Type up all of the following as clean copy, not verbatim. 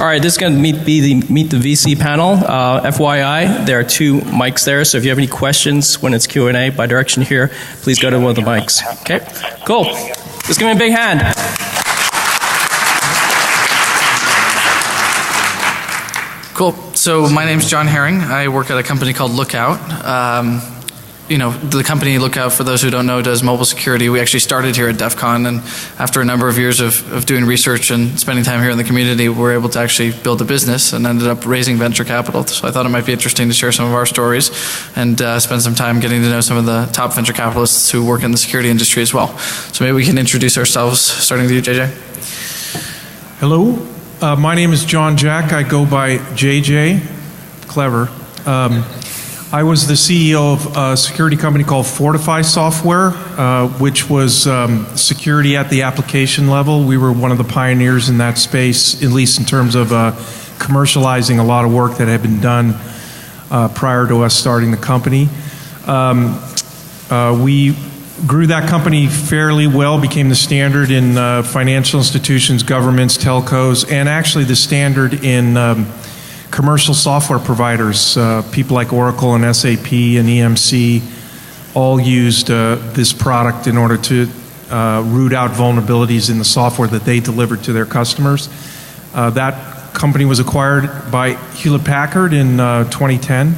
All right, this is going to meet the VC panel. FYI, there are 2 mics there, so if you have any questions when it's Q&A, bidirection here, please go to one of the mics. Okay, cool. Just give me a big hand. Cool. So my name's John Herring. I work at a company called Lookout. The company Lookout, for those who don't know, does mobile security. We actually started here at DEFCON, and after a number of years of doing research and spending time here in the community, we were able to actually build a business and ended up raising venture capital. So I thought it might be interesting to share some of our stories and spend some time getting to know some of the top venture capitalists who work in the security industry as well. So maybe we can introduce ourselves, starting with you, JJ. Hello. My name is John Jack. I go by JJ. Clever. I was the CEO of a security company called Fortify Software, which was security at the application level. We were one of the pioneers in that space, at least in terms of commercializing a lot of work that had been done prior to us starting the company. We grew that company fairly well, became the standard in financial institutions, governments, telcos, and actually the standard in commercial software providers. People like Oracle and SAP and EMC all used this product in order to root out vulnerabilities in the software that they delivered to their customers. That company was acquired by Hewlett-Packard in 2010.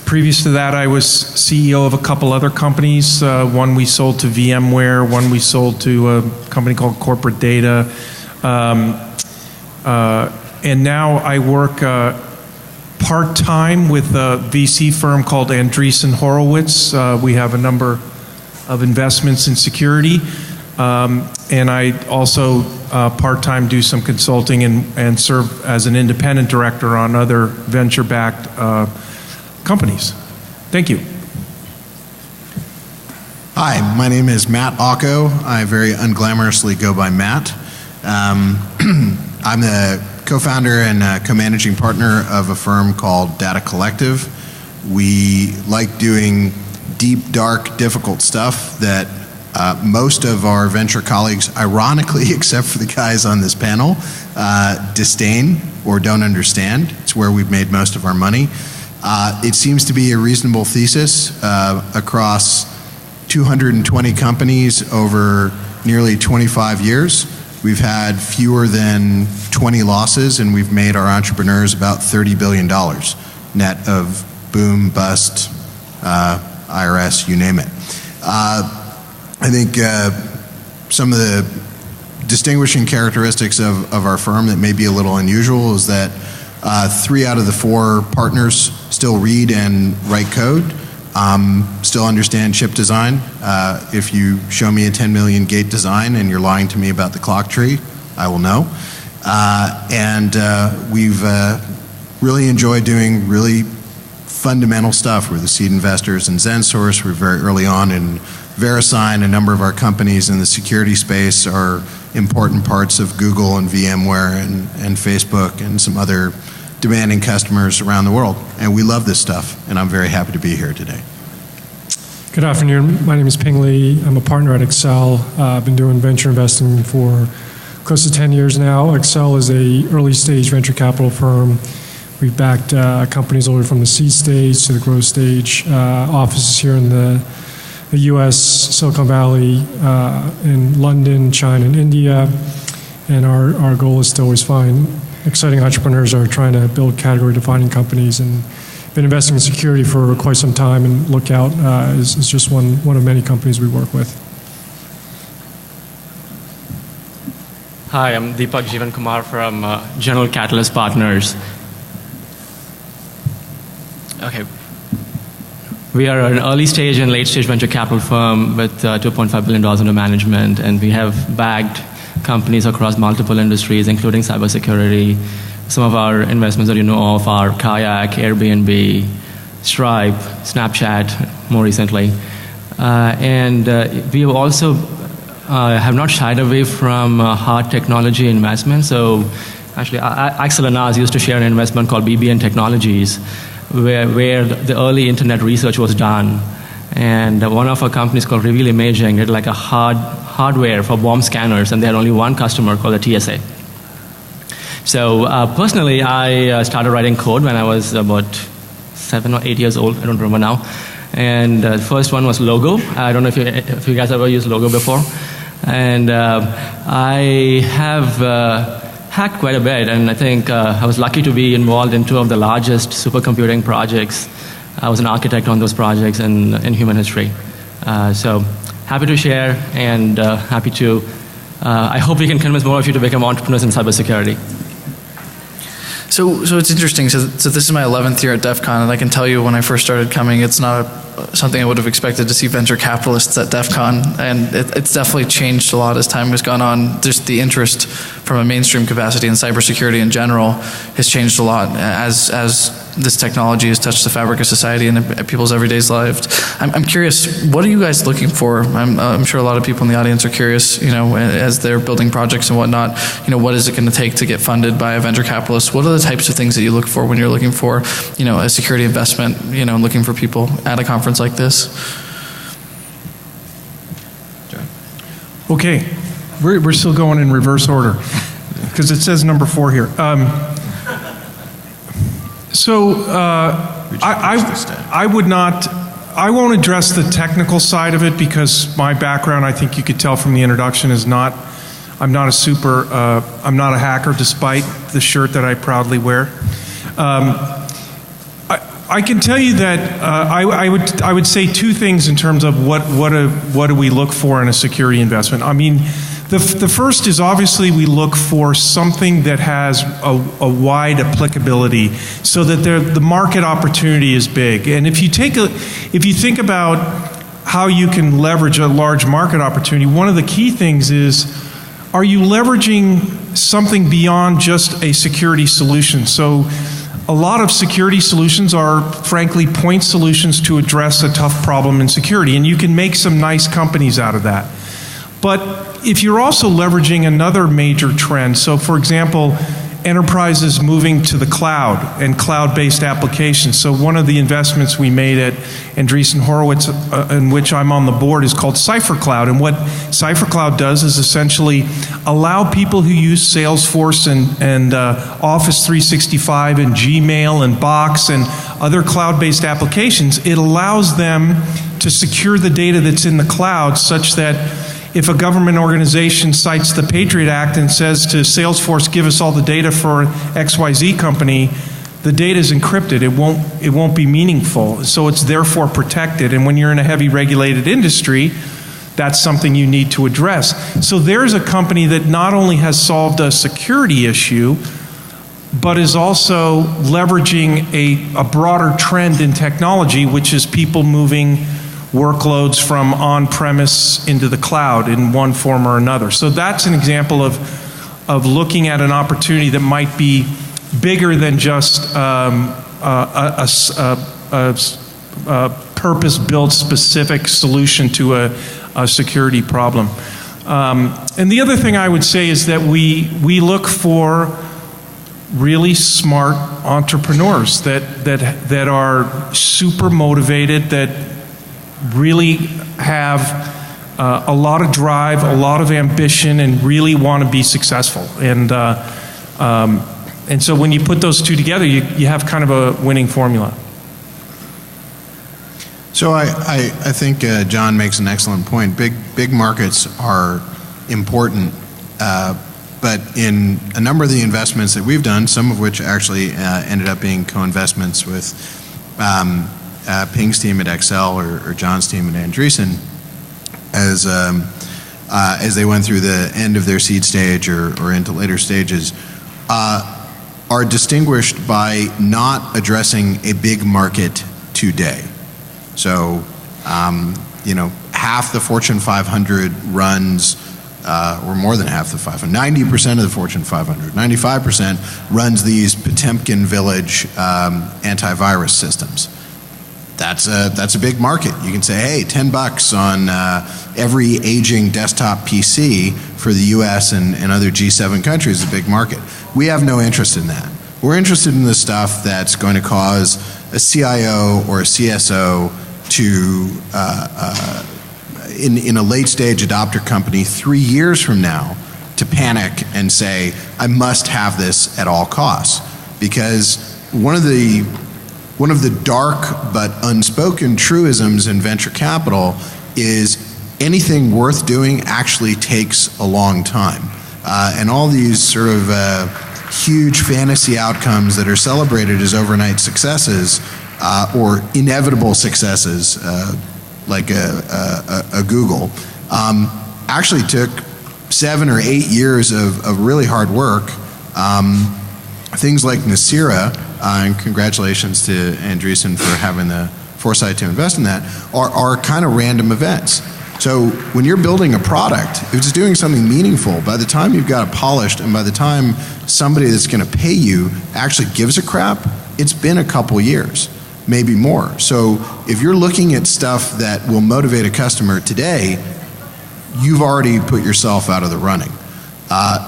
Previous to that, I was CEO of a couple other companies. One we sold to VMware, one we sold to a company called Corporate Data. And now I work part-time with a VC firm called Andreessen Horowitz. We have a number of investments in security. And I also part-time do some consulting and serve as an independent director on other venture-backed companies. Thank you. Hi, my name is Matt Ocko. I very unglamorously go by Matt. I'm the co-founder and co-managing partner of a firm called Data Collective. We like doing deep, dark, difficult stuff that most of our venture colleagues, ironically, except for the guys on this panel, disdain or don't understand. It's where we've made most of our money. It seems to be a reasonable thesis across 220 companies over nearly 25 years. We've had fewer than 20 losses, and we've made our entrepreneurs about $30 billion net of boom, bust, IRS, you name it. I think some of the distinguishing characteristics of our firm that may be a little unusual is that 3 out of the 4 partners still read and write code, still understand chip design. If you show me a 10 million gate design and you're lying to me about the clock tree, I will know. We've really enjoyed doing really fundamental stuff. We're the seed investors in ZenSource. We're very early on in VeriSign. A number of our companies in the security space are important parts of Google and VMware and Facebook and some other demanding customers around the world. And we love this stuff, and I'm very happy to be here today. Good afternoon. My name is Ping Li. I'm a partner at Accel. I've been doing venture investing for close to 10 years now. Accel is a early stage venture capital firm. We've backed companies all the way from the seed stage to the growth stage. Offices here in the US, Silicon Valley, in London, China, and India. And our goal is to always find exciting entrepreneurs that are trying to build category-defining companies, and been investing in security for quite some time, and Lookout is just one of many companies we work with. Hi, I'm Deepak Jeevankumar from General Catalyst Partners. Okay. We are an early stage and late stage venture capital firm with $2.5 billion under management, and we have bagged companies across multiple industries, including cybersecurity. Some of our investments that you know of are Kayak, Airbnb, Stripe, Snapchat, more recently. We have also have not shied away from hard technology investment. So actually, Accel and us used to share an investment called BBN Technologies, where the early internet research was done. And one of our companies called Reveal Imaging did like a hardware for bomb scanners, and they had only one customer called the TSA. So personally, I started writing code when I was about 7 or 8 years old. I don't remember now. And the first one was Logo. I don't know if you guys ever used Logo before. And I have hacked quite a bit, and I think I was lucky to be involved in 2 of the largest supercomputing projects. I was an architect on those projects in human history. So happy to share, and happy to, I hope we can convince more of you to become entrepreneurs in cybersecurity. So it's interesting. So this is my 11th year at DEFCON, and I can tell you when I first started coming, it's not something I would have expected to see venture capitalists at DEFCON, and it's definitely changed a lot as time has gone on. Just the interest from a mainstream capacity in cybersecurity in general has changed a lot as this technology has touched the fabric of society and people's everyday lives. I'm curious, what are you guys looking for? I'm sure a lot of people in the audience are curious, as they're building projects and whatnot, what is it going to take to get funded by a venture capitalist? What are the types of things that you look for when you're looking for, a security investment, and looking for people at a conference like this? Okay, we're still going in reverse order because it says number 4 here. I won't address the technical side of it because my background, I think you could tell from the introduction, is not, I'm not a hacker despite the shirt that I proudly wear. I can tell you that I would say 2 things in terms of what do we look for in a security investment. I mean, the first is obviously we look for something that has a wide applicability so that the market opportunity is big. And if you think about how you can leverage a large market opportunity, one of the key things is, are you leveraging something beyond just a security solution? So a lot of security solutions are, frankly, point solutions to address a tough problem in security, and you can make some nice companies out of that. But if you're also leveraging another major trend, so for example, enterprises moving to the cloud and cloud-based applications. So one of the investments we made at Andreessen Horowitz, in which I'm on the board, is called Cypher Cloud. And what Cypher Cloud does is essentially allow people who use Salesforce and Office 365 and Gmail and Box and other cloud-based applications, it allows them to secure the data that's in the cloud such that if a government organization cites the Patriot Act and says to Salesforce, give us all the data for XYZ company, the data is encrypted. It won't be meaningful. So it's therefore protected. And when you're in a heavy regulated industry, that's something you need to address. So there's a company that not only has solved a security issue, but is also leveraging a broader trend in technology, which is people moving workloads from on-premise into the cloud in one form or another. So that's an example of looking at an opportunity that might be bigger than just a purpose-built specific solution to a security problem. And the other thing I would say is that we look for really smart entrepreneurs that are super motivated, that really have a lot of drive, a lot of ambition, and really want to be successful. And so when you put those 2 together, you have kind of a winning formula. So I think John makes an excellent point. Big markets are important, but in a number of the investments that we've done, some of which actually ended up being co-investments with Ping's team at Accel or John's team at Andreessen, as they went through the end of their seed stage or into later stages, are distinguished by not addressing a big market today. So, half the Fortune 500 runs, or more than half the 500, 90% of the Fortune 500, 95% runs these Potemkin village antivirus systems. That's a big market. You can say, hey, $10 on every aging desktop PC for the US and other G7 countries is a big market. We have no interest in that. We're interested in the stuff that's going to cause a CIO or a CSO to, in a late stage adopter company 3 years from now, to panic and say, I must have this at all costs. Because one of the dark but unspoken truisms in venture capital is anything worth doing actually takes a long time. And all these sort of huge fantasy outcomes that are celebrated as overnight successes or inevitable successes, like a Google, actually took 7 or 8 years of really hard work. Things like Nasira, and congratulations to Andreessen for having the foresight to invest in that, are kind of random events. So when you're building a product, if it's doing something meaningful, by the time you've got it polished and by the time somebody that's going to pay you actually gives a crap, it's been a couple years, maybe more. So if you're looking at stuff that will motivate a customer today, you've already put yourself out of the running.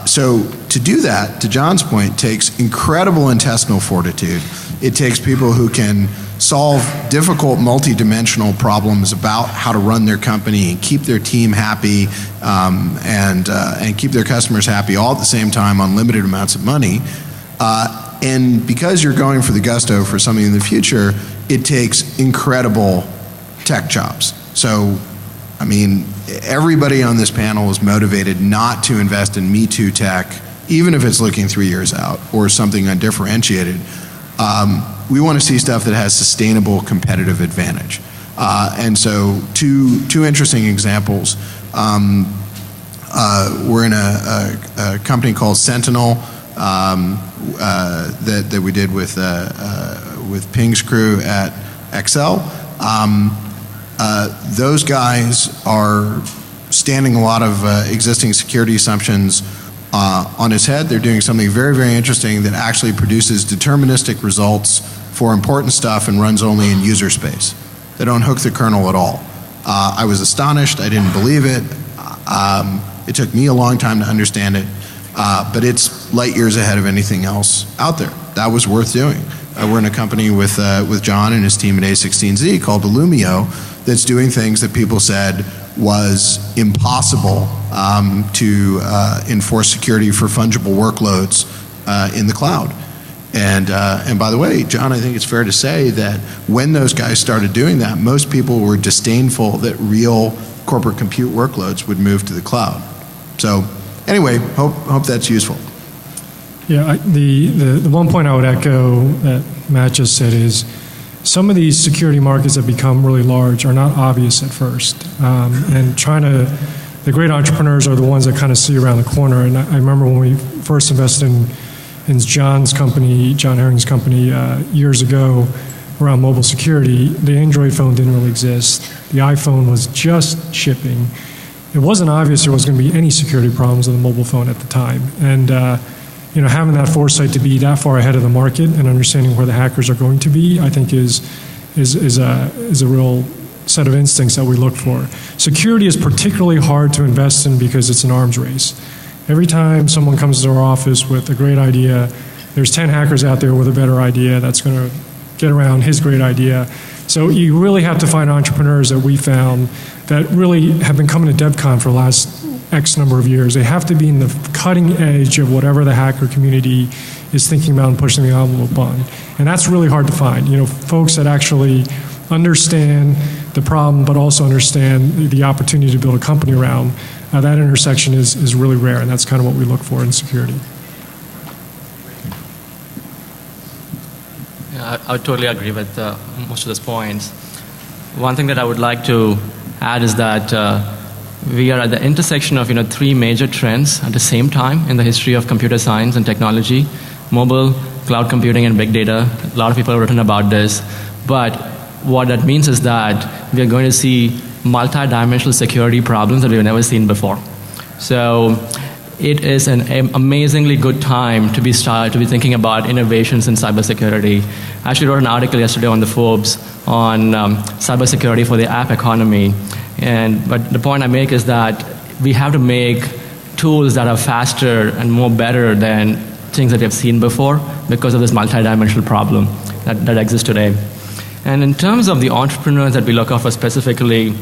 So to do that, to John's point, takes incredible intestinal fortitude. It takes people who can solve difficult multi-dimensional problems about how to run their company and keep their team happy and keep their customers happy all at the same time on limited amounts of money. And because you're going for the gusto for something in the future, it takes incredible tech chops. So, I mean, everybody on this panel is motivated not to invest in Me Too tech, even if it's looking 3 years out or something undifferentiated. We want to see stuff that has sustainable competitive advantage. And so two interesting examples. We're in a company called Sentinel that we did with Ping's crew at Accel. Those guys are standing a lot of existing security assumptions on its head. They're doing something very, very interesting that actually produces deterministic results for important stuff and runs only in user space. They don't hook the kernel at all. I was astonished. I didn't believe it. It took me a long time to understand it, but it's light years ahead of anything else out there. That was worth doing. We're in a company with John and his team at A16Z called Illumio that's doing things that people said was impossible to enforce security for fungible workloads in the cloud. And by the way, John, I think it's fair to say that when those guys started doing that, most people were disdainful that real corporate compute workloads would move to the cloud. So anyway, hope that's useful. Yeah, the one point I would echo that Matt just said is some of these security markets that become really large are not obvious at first. And the great entrepreneurs are the ones that kind of see around the corner. And I remember when we first invested in John's company, John Herring's company, years ago around mobile security, the Android phone didn't really exist. The iPhone was just shipping. It wasn't obvious there was going to be any security problems with the mobile phone at the time. And having that foresight to be that far ahead of the market and understanding where the hackers are going to be, I think is a real set of instincts that we look for. Security is particularly hard to invest in because it's an arms race. Every time someone comes to our office with a great idea, there's 10 hackers out there with a better idea that's going to get around his great idea. So you really have to find entrepreneurs that we found that really have been coming to DEFCON for the last X number of years. They have to be in the cutting edge of whatever the hacker community is thinking about and pushing the envelope on. And that's really hard to find. Folks that actually understand the problem but also understand the opportunity to build a company around. That intersection is really rare, and that's kind of what we look for in security. Yeah, I would totally agree with most of those points. One thing that I would like to add is that we are at the intersection of three major trends at the same time in the history of computer science and technology: mobile, cloud computing, and big data. A lot of people have written about this, but what that means is that we are going to see multi-dimensional security problems that we've never seen before. So it is an amazingly good time to be thinking about innovations in cybersecurity. I actually wrote an article yesterday on the Forbes on cybersecurity for the app economy. But the point I make is that we have to make tools that are faster and more better than things that we have seen before because of this multi-dimensional problem that exists today. And in terms of the entrepreneurs that we look out for specifically,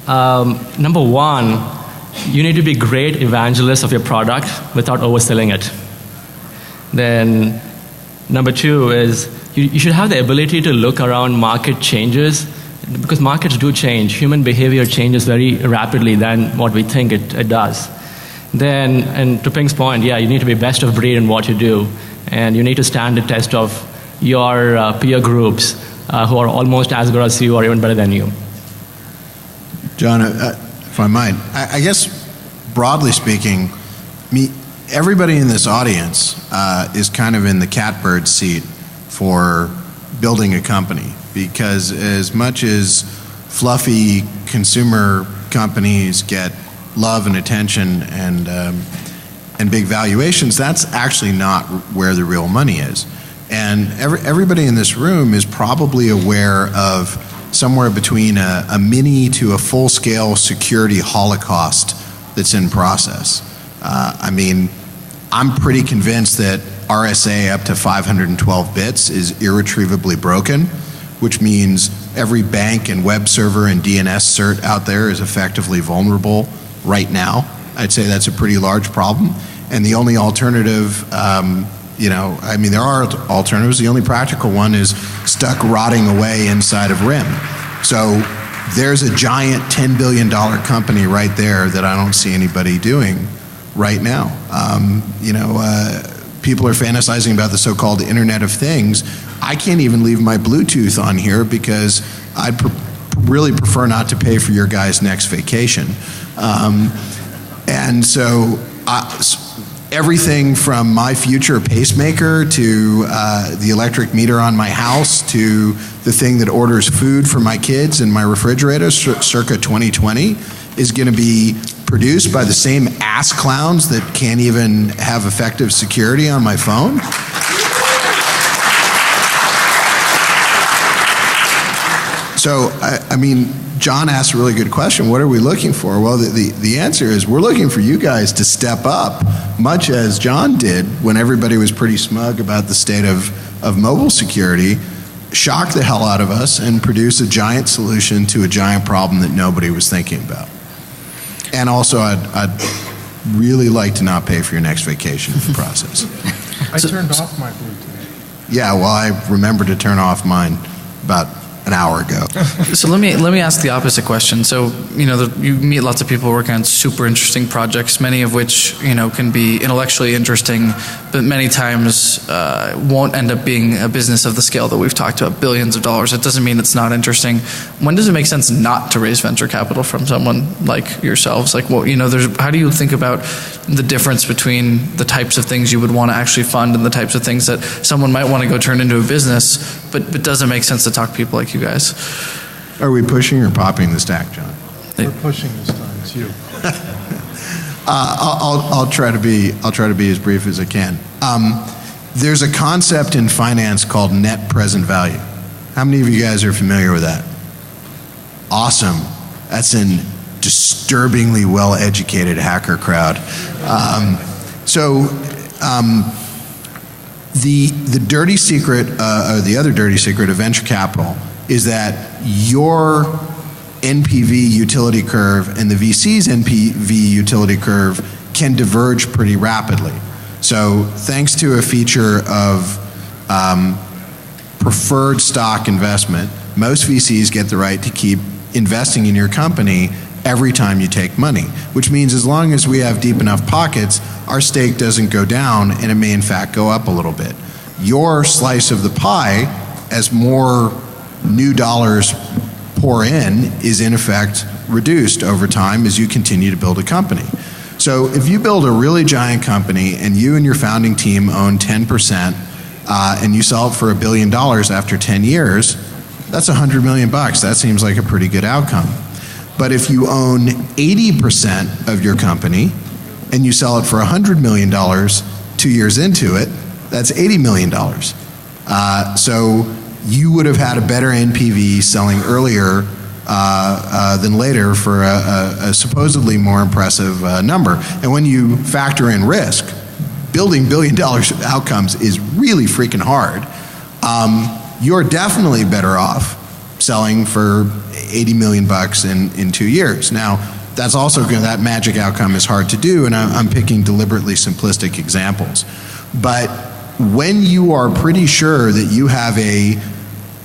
number one, you need to be great evangelists of your product without overselling it. Then number 2 is you should have the ability to look around market changes, because markets do change. Human behavior changes very rapidly than what we think it does. Then, and to Ping's point, yeah, you need to be best of breed in what you do, and you need to stand the test of your peer groups who are almost as good as you or even better than you. John, if I might, I guess broadly speaking, everybody in this audience is kind of in the catbird seat for building a company, because as much as fluffy consumer companies get love and attention and big valuations, that's actually not where the real money is. And everybody in this room is probably aware of somewhere between a mini to a full-scale security holocaust that's in process. I mean, I'm pretty convinced that RSA up to 512 bits is irretrievably broken, which means every bank and web server and DNS cert out there is effectively vulnerable right now. I'd say that's a pretty large problem. And the only alternative, there are alternatives. The only practical one is stuck rotting away inside of RIM. So there's a giant $10 billion company right there that I don't see anybody doing right now. People are fantasizing about the so-called Internet of Things. I can't even leave my Bluetooth on here because I'd really prefer not to pay for your guys' next vacation. And so everything from my future pacemaker to the electric meter on my house to the thing that orders food for my kids in my refrigerator circa 2020 is going to be produced by the same ass clowns that can't even have effective security on my phone. So, John asked a really good question. What are we looking for? Well, the answer is we're looking for you guys to step up, much as John did when everybody was pretty smug about the state of mobile security, shock the hell out of us and produce a giant solution to a giant problem that nobody was thinking about. And also, I'd really like to not pay for your next vacation in the process. I turned off my Bluetooth. Yeah, well, I remembered to turn off mine about an hour ago. So let me ask the opposite question. So, you meet lots of people working on super interesting projects, many of which, can be intellectually interesting, but many times won't end up being a business of the scale that we've talked about, billions of dollars. It doesn't mean it's not interesting. When does it make sense not to raise venture capital from someone like yourselves? Like, how do you think about the difference between the types of things you would want to actually fund and the types of things that someone might want to go turn into a business, but doesn't make sense to talk to people like you guys? Are we pushing or popping the stack, John? We're pushing this time. It's you. I'll try to be as brief as I can. There's a concept in finance called net present value. How many of you guys are familiar with that? Awesome. That's an disturbingly well-educated hacker crowd. The dirty secret, or the other dirty secret of venture capital, is that your NPV utility curve and the VC's NPV utility curve can diverge pretty rapidly. So thanks to a feature of preferred stock investment, most VCs get the right to keep investing in your company every time you take money, which means as long as we have deep enough pockets, our stake doesn't go down and it may in fact go up a little bit. Your slice of the pie, as more new dollars pour in, is in effect reduced over time as you continue to build a company. So if you build a really giant company and you and your founding team own 10% and you sell it for $1 billion after 10 years, that's $100 million. That seems like a pretty good outcome. But if you own 80% of your company and you sell it for $100 million 2 years into it, that's $80 million. So you would have had a better NPV selling earlier than later for a supposedly more impressive number. And when you factor in risk, building $1 billion outcomes is really freaking hard. You're definitely better off selling for $80 million in 2 years. Now, that's also that magic outcome is hard to do, and I'm picking deliberately simplistic examples. But when you are pretty sure that you have a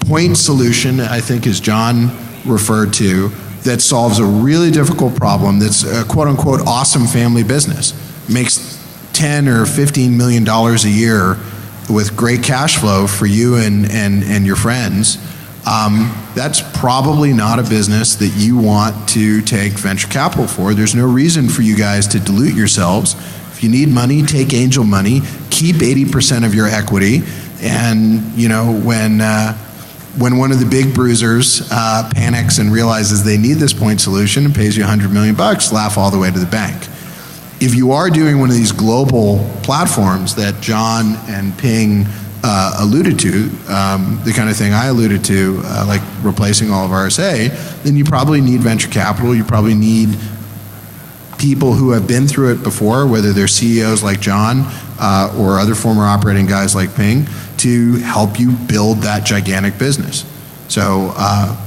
point solution, I think as John referred to, that solves a really difficult problem, that's a quote-unquote awesome family business, makes $10 or $15 million a year with great cash flow for you and your friends, that's probably not a business that you want to take venture capital for. There's no reason for you guys to dilute yourselves. If you need money, take angel money, keep 80% of your equity, and when one of the big bruisers panics and realizes they need this point solution and pays you $100 million, laugh all the way to the bank. If you are doing one of these global platforms that John and Ping alluded to, the kind of thing I alluded to, like replacing all of RSA, then you probably need venture capital. You probably need people who have been through it before, whether they're CEOs like John or other former operating guys like Ping, to help you build that gigantic business. So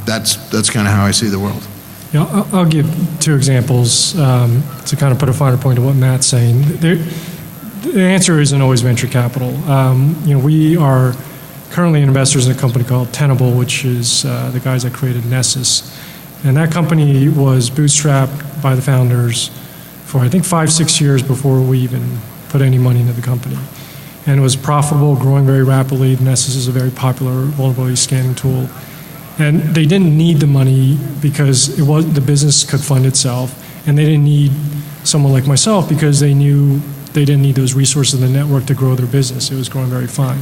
that's kind of how I see the world. Yeah, I'll give two examples to kind of put a finer point to what Matt's saying. The answer isn't always venture capital. We are currently investors in a company called Tenable, which is the guys that created Nessus. And that company was bootstrapped by the founders for, I think, 5-6 years before we even put any money into the company. And it was profitable, growing very rapidly. Nessus is a very popular vulnerability scanning tool. And they didn't need the money because the business could fund itself. And they didn't need someone like myself because they knew they didn't need those resources in the network to grow their business. It was growing very fine.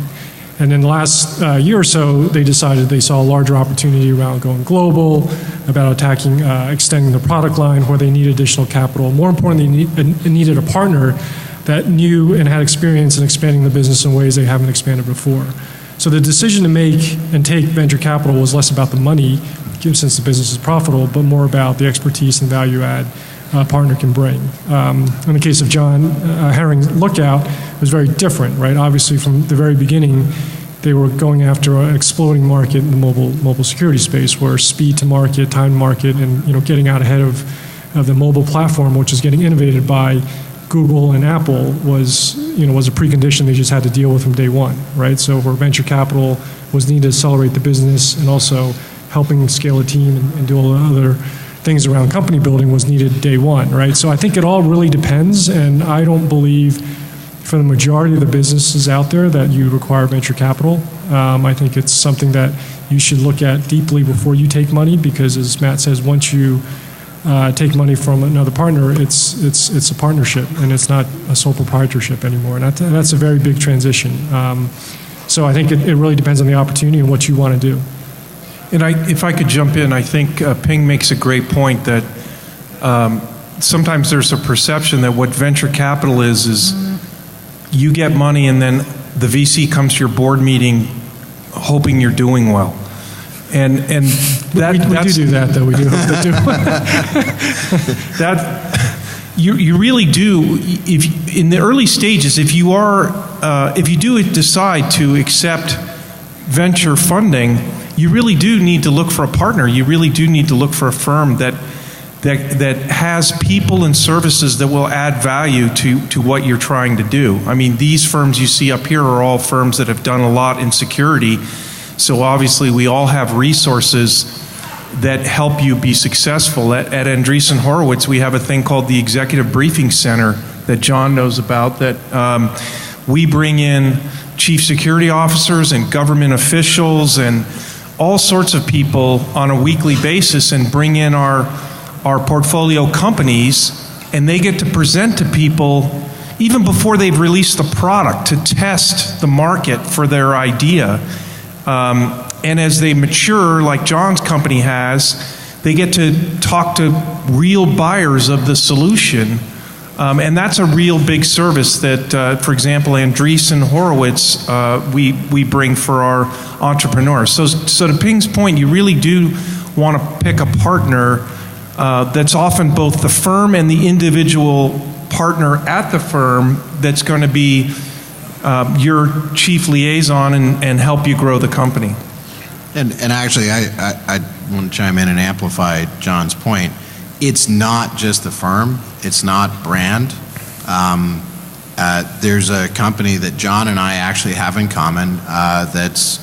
And in the last year or so, they decided they saw a larger opportunity around going global, about attacking, extending the product line where they need additional capital. More importantly, they needed a partner that knew and had experience in expanding the business in ways they haven't expanded before. So the decision to make and take venture capital was less about the money, since the business is profitable, but more about the expertise and value add a partner can bring. In the case of John Herring's Lookout, it was very different, right? Obviously, from the very beginning, they were going after an exploding market in the mobile security space, where speed to market, time to market, and getting out ahead of the mobile platform, which is getting innovated by Google and Apple, was a precondition they just had to deal with from day one, right? So where venture capital was needed to accelerate the business and also helping scale a team and do all the other things around company building was needed day one, right? So I think it all really depends, and I don't believe for the majority of the businesses out there that you require venture capital. I think it's something that you should look at deeply before you take money, because as Matt says, once you take money from another partner, it's a partnership, and it's not a sole proprietorship anymore, and that's a very big transition. So I think it really depends on the opportunity and what you want to do. And if I could jump in, I think Ping makes a great point that sometimes there's a perception that what venture capital is you get money and then the VC comes to your board meeting hoping you're doing well. And that we do that, though. We do hope to do that. You really do. If in the early stages, if you do decide to accept venture funding, you really do need to look for a partner. You really do need to look for a firm that has people and services that will add value to what you're trying to do. I mean, these firms you see up here are all firms that have done a lot in security. So obviously we all have resources that help you be successful. At Andreessen Horowitz, we have a thing called the Executive Briefing Center that John knows about, that we bring in chief security officers and government officials and all sorts of people on a weekly basis and bring in our portfolio companies, and they get to present to people even before they've released the product to test the market for their idea. And as they mature, like John's company has, they get to talk to real buyers of the solution. And that's a real big service that, for example, Andreessen Horowitz, we bring for our entrepreneurs. So to Ping's point, you really do want to pick a partner that's often both the firm and the individual partner at the firm that's going to be your chief liaison and help you grow the company. And actually, I want to chime in and amplify John's point. it's not just the firm, it's not brand. There's a company that John and I actually have in common that's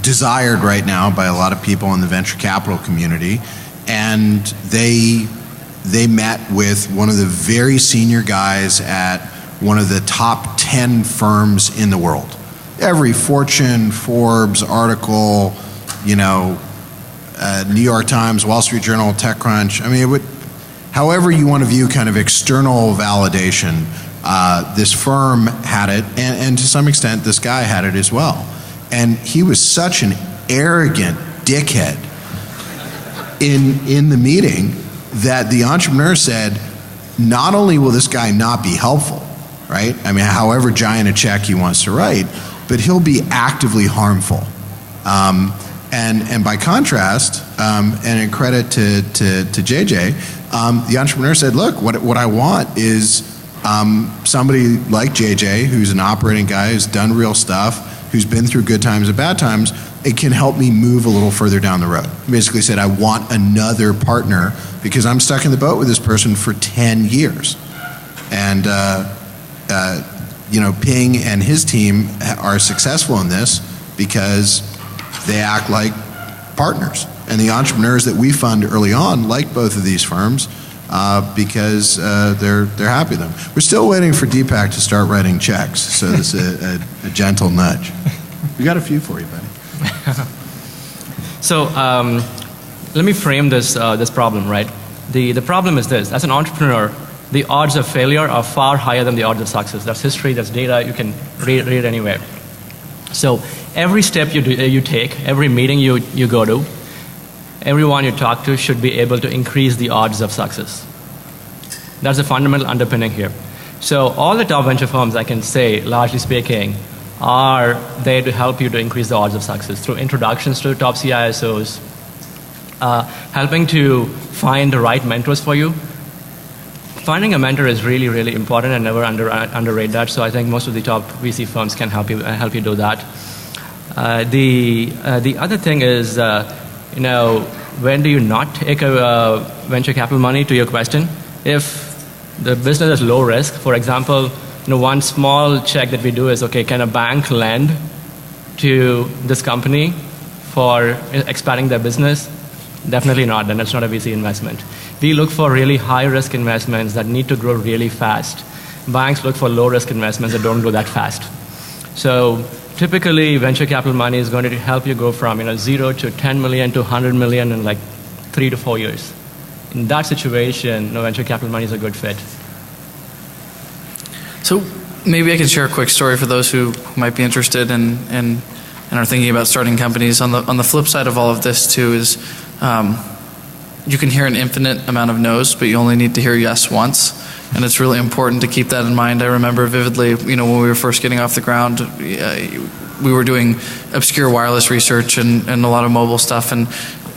desired right now by a lot of people in the venture capital community, and they met with one of the very senior guys at one of the top 10 firms in the world. Every Fortune, Forbes article, New York Times, Wall Street Journal, TechCrunch. I mean, however you want to view kind of external validation, this firm had it, and to some extent, this guy had it as well. And he was such an arrogant dickhead in the meeting that the entrepreneur said, not only will this guy not be helpful, right? I mean, however giant a check he wants to write, but he'll be actively harmful. And by contrast, and in credit to JJ, the entrepreneur said, look, what I want is somebody like JJ, who's an operating guy, who's done real stuff, who's been through good times and bad times, it can help me move a little further down the road. He basically said, I want another partner because I'm stuck in the boat with this person for 10 years. And Ping and his team are successful in this because they act like partners. And the entrepreneurs that we fund early on like both of these firms because they're happy with them. We're still waiting for Deepak to start writing checks, so this is a gentle nudge. We got a few for you, buddy. So let me frame this problem, right? The problem is this: as an entrepreneur, the odds of failure are far higher than the odds of success. That's history, that's data, you can read anywhere. So every step you take, every meeting you go to, everyone you talk to should be able to increase the odds of success. That's the fundamental underpinning here. So all the top venture firms, I can say, largely speaking, are there to help you to increase the odds of success through introductions to top CISOs, helping to find the right mentors for you. Finding a mentor is really, really important, and never underrate that. So I think most of the top VC firms can help you do that. The other thing is, when do you not take a venture capital money? To your question, if the business is low risk, for example, one small check that we do is, okay, can a bank lend to this company for expanding their business? Definitely not, then it's not a VC investment. We look for really high risk investments that need to grow really fast. Banks look for low risk investments that don't grow that fast. So typically venture capital money is going to help you go from 0 to 10 million to 100 million in like 3 to 4 years. In that situation, venture capital money is a good fit. So maybe I can share a quick story for those who might be interested and are thinking about starting companies. On the flip side of all of this too is you can hear an infinite amount of no's, but you only need to hear yes once. And it's really important to keep that in mind. I remember vividly, when we were first getting off the ground, we were doing obscure wireless research and a lot of mobile stuff, and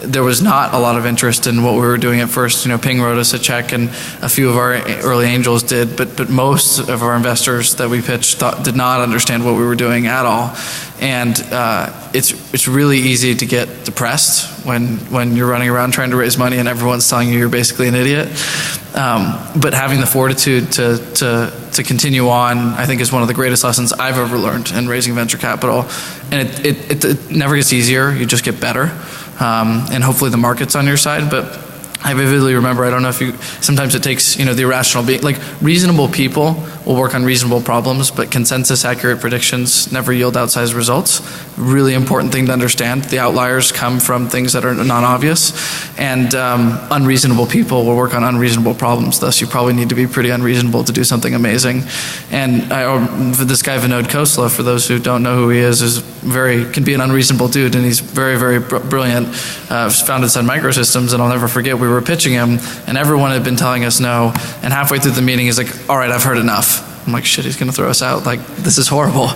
there was not a lot of interest in what we were doing at first. Ping wrote us a check, and a few of our early angels did, but most of our investors that we pitched did not understand what we were doing at all. And it's really easy to get depressed when you're running around trying to raise money and everyone's telling you you're basically an idiot. But having the fortitude to continue on, I think, is one of the greatest lessons I've ever learned in raising venture capital. And it never gets easier, you just get better. And hopefully the market's on your side. But I vividly remember, I don't know if sometimes it takes, the irrational being, like reasonable people will work on reasonable problems, but consensus accurate predictions never yield outsized results. Really important thing to understand. The outliers come from things that are non-obvious, and unreasonable people will work on unreasonable problems. Thus, you probably need to be pretty unreasonable to do something amazing. And this guy, Vinod Khosla, for those who don't know who he is can be an unreasonable dude, and he's very, very brilliant. Founded Sun Microsystems, and I'll never forget, we were pitching him, and everyone had been telling us no, and halfway through the meeting, he's like, all right, I've heard enough. I'm like, shit, he's going to throw us out. Like, this is horrible.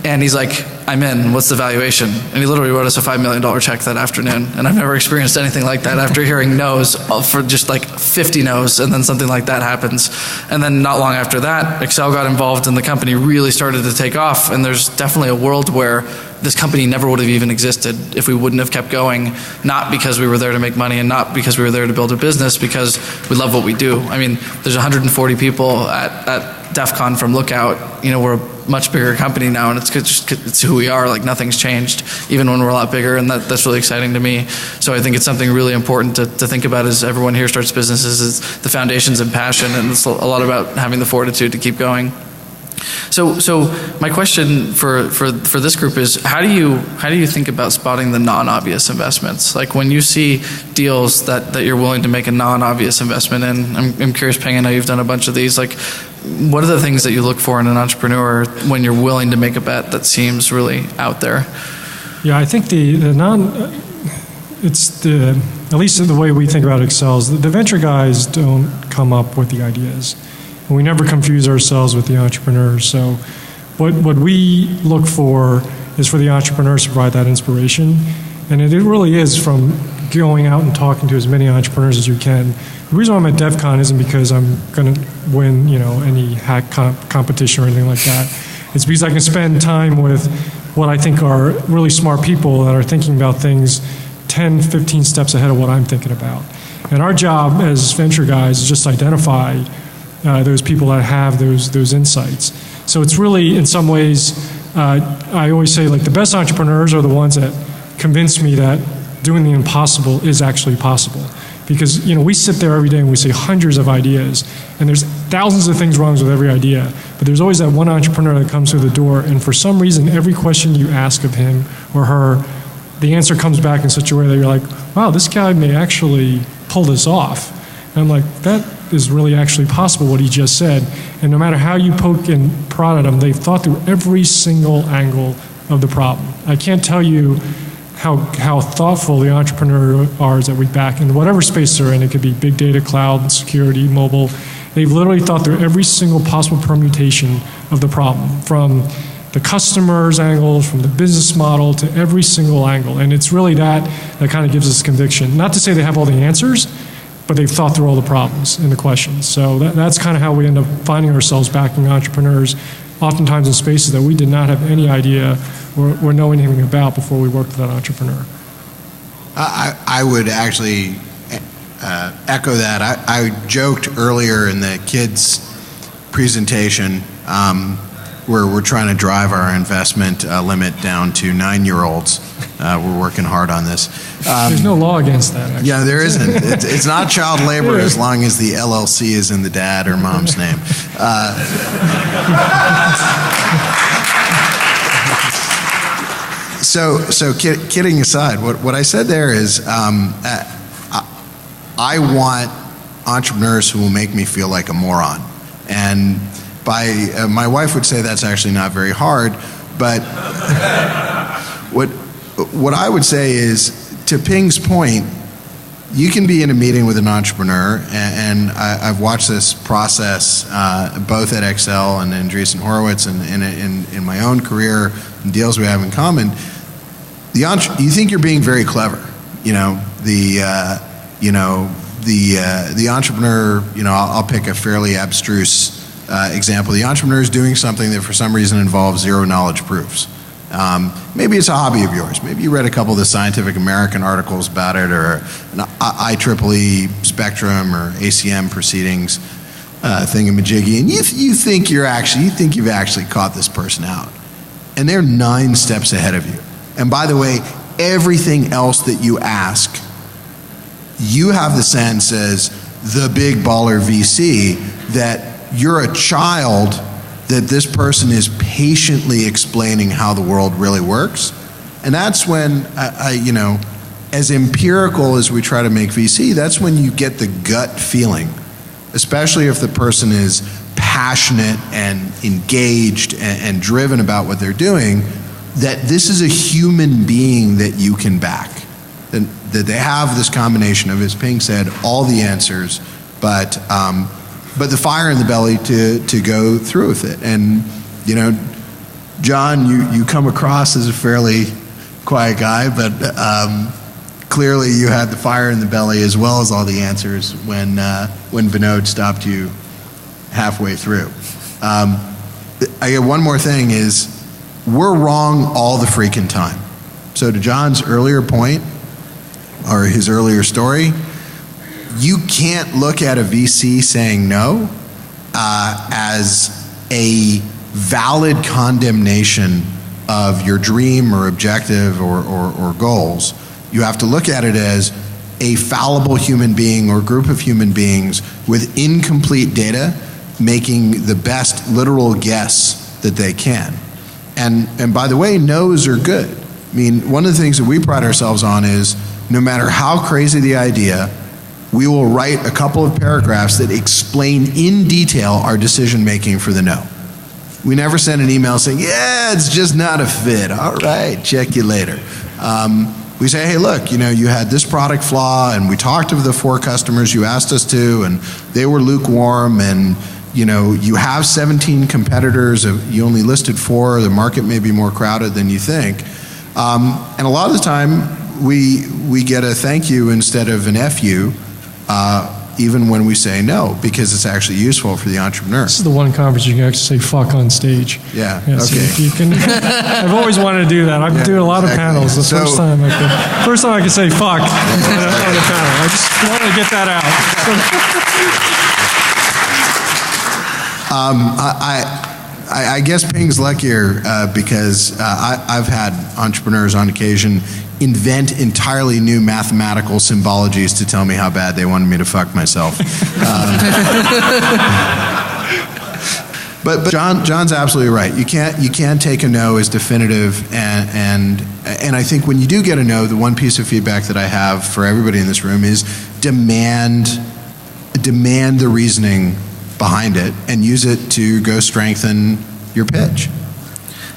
And he's like, I'm in, what's the valuation? And he literally wrote us a $5 million check that afternoon. And I've never experienced anything like that after hearing no's for just like 50 no's, and then something like that happens. And then not long after that, Accel got involved and the company really started to take off. And there's definitely a world where this company never would have even existed if we wouldn't have kept going, not because we were there to make money and not because we were there to build a business, because we love what we do. I mean, there's 140 people at DEFCON from Lookout. You know, we're a much bigger company now, and it's who we are. Like, nothing's changed, even when we're a lot bigger, and that's really exciting to me. So I think it's something really important to think about as everyone here starts businesses, is the foundations and passion, and it's a lot about having the fortitude to keep going. So my question for this group is, how do you think about spotting the non-obvious investments? Like, when you see deals that you're willing to make a non-obvious investment in, I'm curious, Ping, I know you've done a bunch of these, like, what are the things that you look for in an entrepreneur when you're willing to make a bet that seems really out there? Yeah, I think at least the way we think about Accel is the venture guys don't come up with the ideas. And we never confuse ourselves with the entrepreneurs. So what we look for is for the entrepreneurs to provide that inspiration. And it really is from going out and talking to as many entrepreneurs as you can. The reason why I'm at DEFCON isn't because I'm going to win, any hack competition or anything like that. It's because I can spend time with what I think are really smart people that are thinking about things 10, 15 steps ahead of what I'm thinking about. And our job as venture guys is just to identify those people that have those insights. So it's really, in some ways, I always say, like, the best entrepreneurs are the ones that convince me that doing the impossible is actually possible. Because, we sit there every day and we see hundreds of ideas, and there's thousands of things wrong with every idea, but there's always that one entrepreneur that comes through the door, and for some reason, every question you ask of him or her, the answer comes back in such a way that you're like, wow, this guy may actually pull this off. And I'm like, that is really actually possible, what he just said. And no matter how you poke and prod at them, they've thought through every single angle of the problem. I can't tell you how thoughtful the entrepreneurs that we back in whatever space they're in. It could be big data, cloud, security, mobile. They've literally thought through every single possible permutation of the problem, from the customer's angle, from the business model, to every single angle. And it's really that kind of gives us conviction. Not to say they have all the answers, but they've thought through all the problems and the questions. So that's kind of how we end up finding ourselves backing entrepreneurs, oftentimes in spaces that we did not have any idea or know anything about before we worked with that entrepreneur. I would actually echo that. I joked earlier in the kids' presentation where we're trying to drive our investment limit down to 9-year-olds. We're working hard on this. There's no law against that, actually. Yeah, there isn't. It's not child labor as long as the LLC is in the dad or mom's name. So kidding aside, what I said there is I want entrepreneurs who will make me feel like a moron. And my wife would say that's actually not very hard, but what I would say is, to Ping's point, you can be in a meeting with an entrepreneur, and I've watched this process both at Accel and Andreessen Horowitz, and in my own career and deals we have in common. You think you're being very clever, the entrepreneur. I'll pick a fairly abstruse example. The entrepreneur is doing something that for some reason involves zero knowledge proofs. Maybe it's a hobby of yours. Maybe you read a couple of the Scientific American articles about it, or an IEEE Spectrum or ACM proceedings thingamajiggy, and you think you've actually caught this person out, and they're 9 steps ahead of you. And by the way, everything else that you ask, you have the sense as the big baller VC that you're a child, that this person is patiently explaining how the world really works. And that's when, as empirical as we try to make VC, that's when you get the gut feeling, especially if the person is passionate and engaged and driven about what they're doing, that this is a human being that you can back. That they have this combination of, as Ping said, all the answers, but the fire in the belly to go through with it. And John, you come across as a fairly quiet guy, but clearly you had the fire in the belly as well as all the answers when Vinod stopped you halfway through. I get one more thing is, we're wrong all the freaking time. So to John's earlier point, or his earlier story, you can't look at a VC saying no as a valid condemnation of your dream or objective or goals. You have to look at it as a fallible human being or group of human beings with incomplete data making the best literal guess that they can. And by the way, no's are good. I mean, one of the things that we pride ourselves on is no matter how crazy the idea, we will write a couple of paragraphs that explain in detail our decision making for the no. We never send an email saying, yeah, it's just not a fit. All right, check you later. We say, hey, look, you had this product flaw, and we talked to the 4 customers you asked us to, and they were lukewarm, and you have 17 competitors, you only listed 4, the market may be more crowded than you think. And a lot of the time, we get a thank you instead of an FU, even when we say no, because it's actually useful for the entrepreneur. This is the one conference you can actually say fuck on stage. Yeah, okay. So if you can, I've always wanted to do that. I've been doing a lot of panels. The first time I could say fuck on a panel. I just wanted to get that out. I guess Ping's luckier because I've had entrepreneurs on occasion invent entirely new mathematical symbologies to tell me how bad they wanted me to fuck myself. But John's absolutely right. You can't take a no as definitive, and I think when you do get a no, the one piece of feedback that I have for everybody in this room is demand the reasoning behind it and use it to go strengthen your pitch.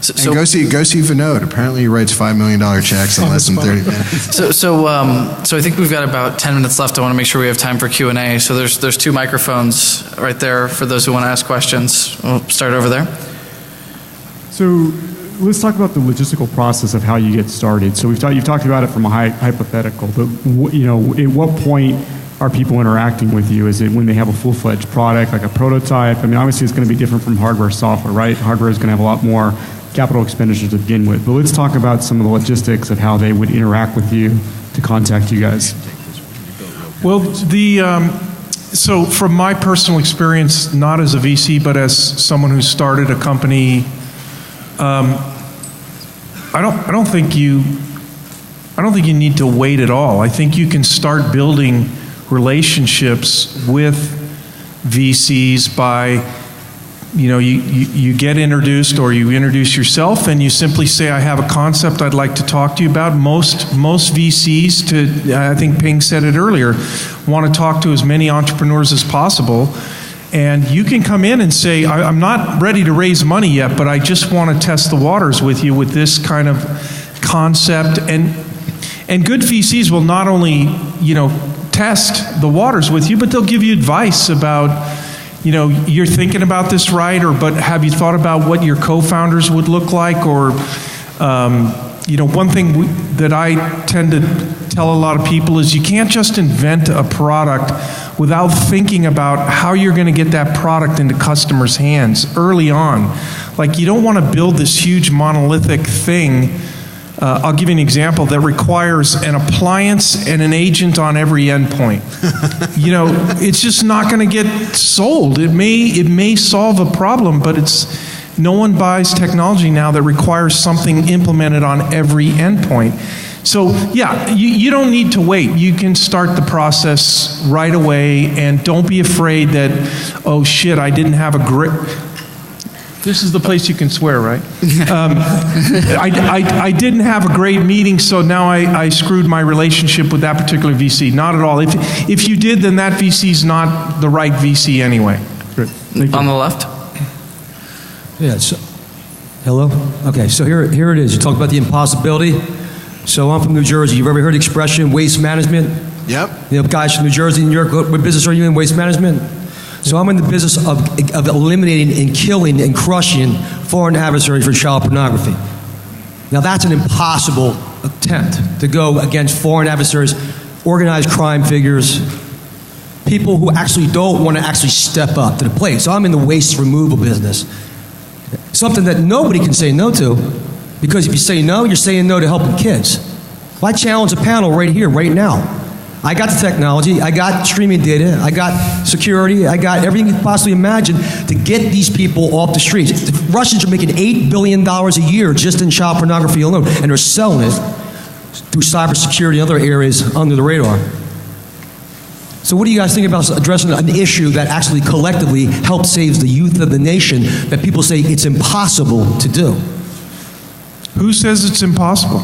And go see Vinod. Apparently he writes $5 million checks in less than 30 minutes. So I think we've got about 10 minutes left. I want to make sure we have time for Q&A. So there's 2 microphones right there for those who want to ask questions. We'll start over there. So let's talk about the logistical process of how you get started. So you've talked about it from a hypothetical, but at what point are people interacting with you? Is it when they have a full-fledged product, like a prototype? I mean, obviously it's going to be different from hardware, software, right? Hardware is going to have a lot more capital expenditures to begin with. But let's talk about some of the logistics of how they would interact with you to contact you guys. Well, so from my personal experience, not as a VC, but as someone who started a company, I don't think you need to wait at all. I think you can start building relationships with VCs by, you get introduced, or you introduce yourself and you simply say, I have a concept I'd like to talk to you about. Most VCs, I think Ping said it earlier, want to talk to as many entrepreneurs as possible. And you can come in and say, I'm not ready to raise money yet, but I just want to test the waters with you with this kind of concept. And good VCs will not only, test the waters with you, but they'll give you advice about, you're thinking about this right, but have you thought about what your co-founders would look like? Or, one thing that I tend to tell a lot of people is you can't just invent a product without thinking about how you're going to get that product into customers' hands early on. Like, you don't want to build this huge monolithic thing. I'll give you an example that requires an appliance and an agent on every endpoint. It's just not going to get sold. It may solve a problem, but no one buys technology now that requires something implemented on every endpoint. So yeah, you don't need to wait. You can start the process right away, and don't be afraid that, oh shit, I didn't have a great... This is the place you can swear, right? I didn't have a great meeting, so now I screwed my relationship with that particular VC. Not at all. If you did, then that VC's not the right VC anyway. Good. On the left? Yeah, hello? Okay, so here it is. You talk about the impossibility. So I'm from New Jersey. You've ever heard the expression waste management? Yep. Guys from New Jersey, New York, what business are you in? Waste management? So I'm in the business of eliminating and killing and crushing foreign adversaries for child pornography. Now that's an impossible attempt to go against foreign adversaries, organized crime figures, people who actually don't want to actually step up to the plate. So I'm in the waste removal business. Something that nobody can say no to, because if you say no, you're saying no to helping kids. Well, I challenge a panel right here, right now. I got the technology, I got streaming data, I got security, I got everything you can possibly imagine to get these people off the streets. The Russians are making $8 billion a year just in child pornography alone, and they're selling it through cybersecurity and other areas under the radar. So what do you guys think about addressing an issue that actually collectively helps save the youth of the nation that people say it's impossible to do? Who says it's impossible?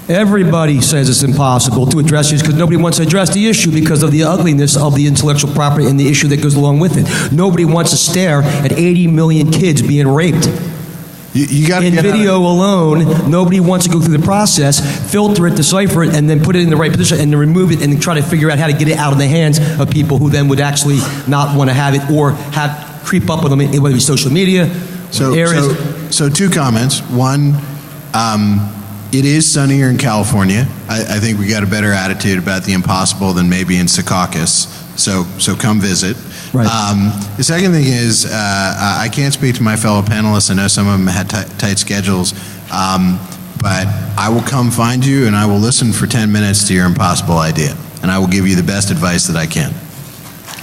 Everybody says it's impossible to address this because nobody wants to address the issue because of the ugliness of the intellectual property and the issue that goes along with it. Nobody wants to stare at 80 million kids being raped. You got in video alone, nobody wants to go through the process, filter it, decipher it, and then put it in the right position, and then remove it, and then try to figure out how to get it out of the hands of people who then would actually not want to have it or have creep up with them, whether it be social media, So two comments. One, it is sunnier in California. I think we got a better attitude about the impossible than maybe in Secaucus. So come visit. Right. The second thing is, I can't speak to my fellow panelists. I know some of them had tight schedules, but I will come find you and I will listen for 10 minutes to your impossible idea, and I will give you the best advice that I can.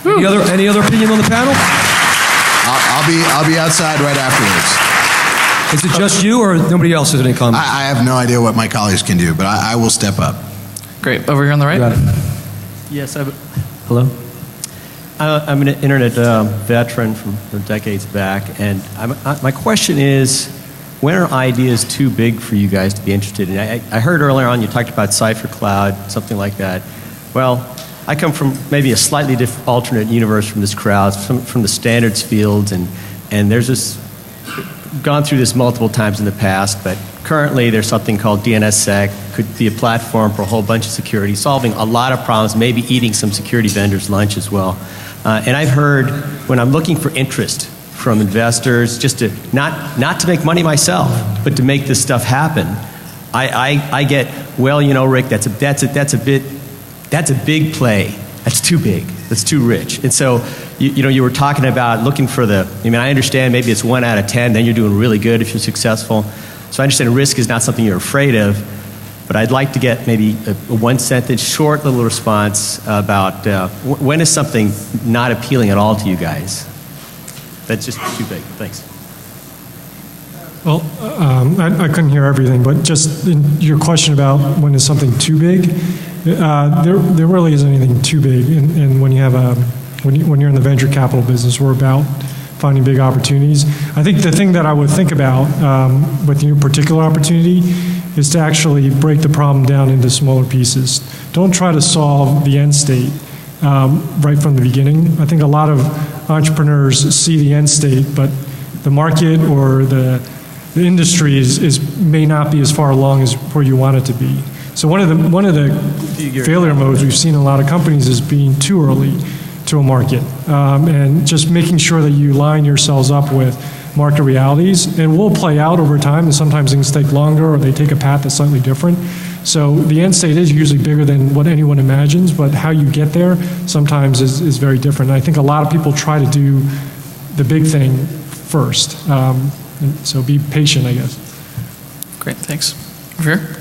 Any other opinion on the panel? I'll be outside right afterwards. Is it just you, or nobody else has any comments? I have no idea what my colleagues can do, but I will step up. Great. Over here on the right. You got it. Yes. Hello. I'm an internet veteran from decades back, and my question is, when are ideas too big for you guys to be interested in? I heard earlier on you talked about Cipher Cloud, something like that. Well, I come from maybe a slightly different alternate universe from this crowd, from the standards fields, and there's this, gone through this multiple times in the past, but currently there's something called DNSSEC, could be a platform for a whole bunch of security, solving a lot of problems, maybe eating some security vendors' lunch as well. And I've heard, when I'm looking for interest from investors, just to, not to make money myself, but to make this stuff happen, I get, well, you know, Rick, that's a big play. That's too big. That's too rich. And so, you were talking about looking for I understand maybe it's 1 out of 10, then you're doing really good if you're successful. So I understand risk is not something you're afraid of, but I'd like to get maybe a one-sentence, short little response about when is something not appealing at all to you guys? That's just too big. Thanks. Well, I couldn't hear everything, but just in your question about when is something too big, there really isn't anything too big. And when you have when you're in the venture capital business, we're about finding big opportunities. I think the thing that I would think about with your particular opportunity is to actually break the problem down into smaller pieces. Don't try to solve the end state right from the beginning. I think a lot of entrepreneurs see the end state, but the market or the industry may not be as far along as where you want it to be. So one of the failure modes we've seen in a lot of companies is being too early to a market, and just making sure that you line yourselves up with market realities, and will play out over time, and sometimes things take longer or they take a path that's slightly different. So the end state is usually bigger than what anyone imagines, but how you get there sometimes is very different. And I think a lot of people try to do the big thing first. So be patient, I guess. Great, thanks. Over here.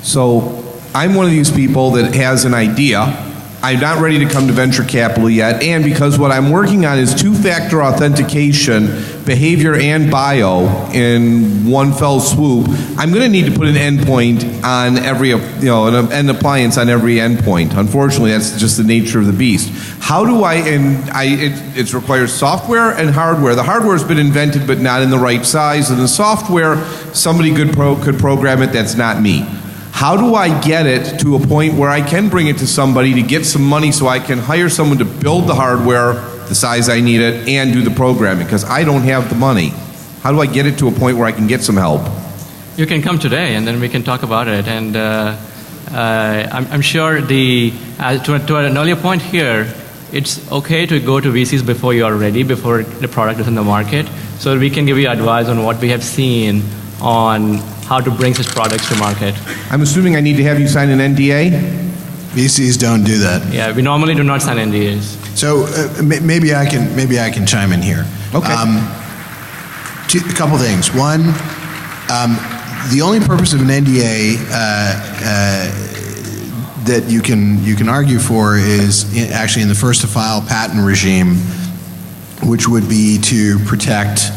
So I'm one of these people that has an idea. I'm not ready to come to venture capital yet, and because what I'm working on is two-factor authentication, behavior and bio in one fell swoop, I'm going to need to put an endpoint on every, an appliance on every endpoint. Unfortunately, that's just the nature of the beast. How do it requires software and hardware. The hardware's been invented but not in the right size, and the software, somebody could program it, that's not me. How do I get it to a point where I can bring it to somebody to get some money so I can hire someone to build the hardware, the size I need it, and do the programming? Because I don't have the money. How do I get it to a point where I can get some help? You can come today, and then we can talk about it. And I'm sure to an earlier point here, it's okay to go to VCs before you are ready, before the product is in the market. so we can give you advice on what we have seen on how to bring such products to market. I'm assuming I need to have you sign an NDA? VCs don't do that. Yeah, we normally do not sign NDAs. So maybe I can chime in here. Okay. A couple things. One, the only purpose of an NDA that you can argue for is actually in the first to file patent regime, which would be to protect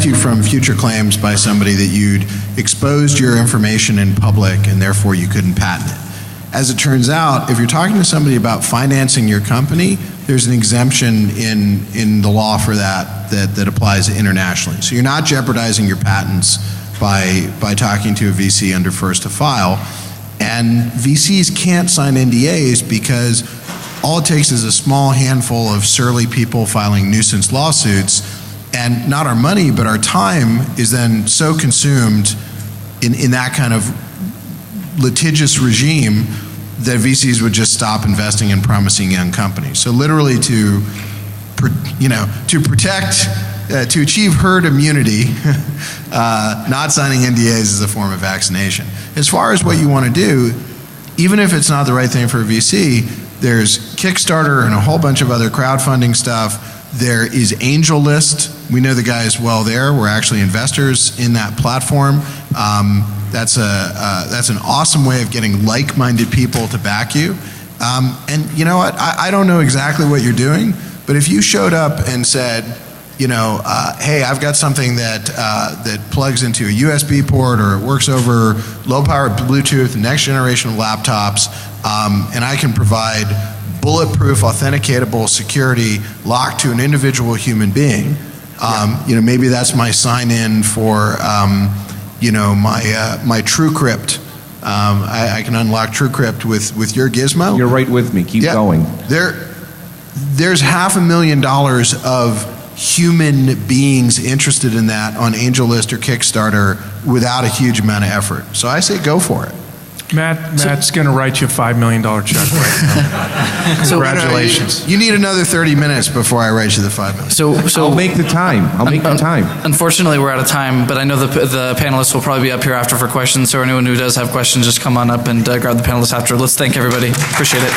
you from future claims by somebody that you'd exposed your information in public and therefore you couldn't patent it. As it turns out, if you're talking to somebody about financing your company, there's an exemption in the law for that applies internationally. So you're not jeopardizing your patents by talking to a VC under first to file. And VCs can't sign NDAs because all it takes is a small handful of surly people filing nuisance lawsuits, and not our money, but our time is then so consumed in that kind of litigious regime that VCs would just stop investing in promising young companies. So literally to achieve herd immunity, not signing NDAs is a form of vaccination. As far as what you want to do, even if it's not the right thing for a VC, there's Kickstarter and a whole bunch of other crowdfunding stuff. There is AngelList. We know the guys well there. We're actually investors in that platform. That's an awesome way of getting like-minded people to back you. And you know what? I don't know exactly what you're doing, but if you showed up and said, hey, I've got something that plugs into a USB port or it works over low-powered Bluetooth, the next generation of laptops, and I can provide bulletproof, authenticatable security locked to an individual human being. Maybe that's my sign-in for, my TrueCrypt. I can unlock TrueCrypt with your gizmo. You're right with me. Keep going. There's $500,000 of human beings interested in that on AngelList or Kickstarter without a huge amount of effort. So I say go for it. Matt's going to write you a $5 million check right now. Congratulations. You need another 30 minutes before I write you the $5 million. So I'll make the time. Unfortunately, we're out of time, but I know the panelists will probably be up here after for questions. So anyone who does have questions, just come on up and grab the panelists after. Let's thank everybody. Appreciate it.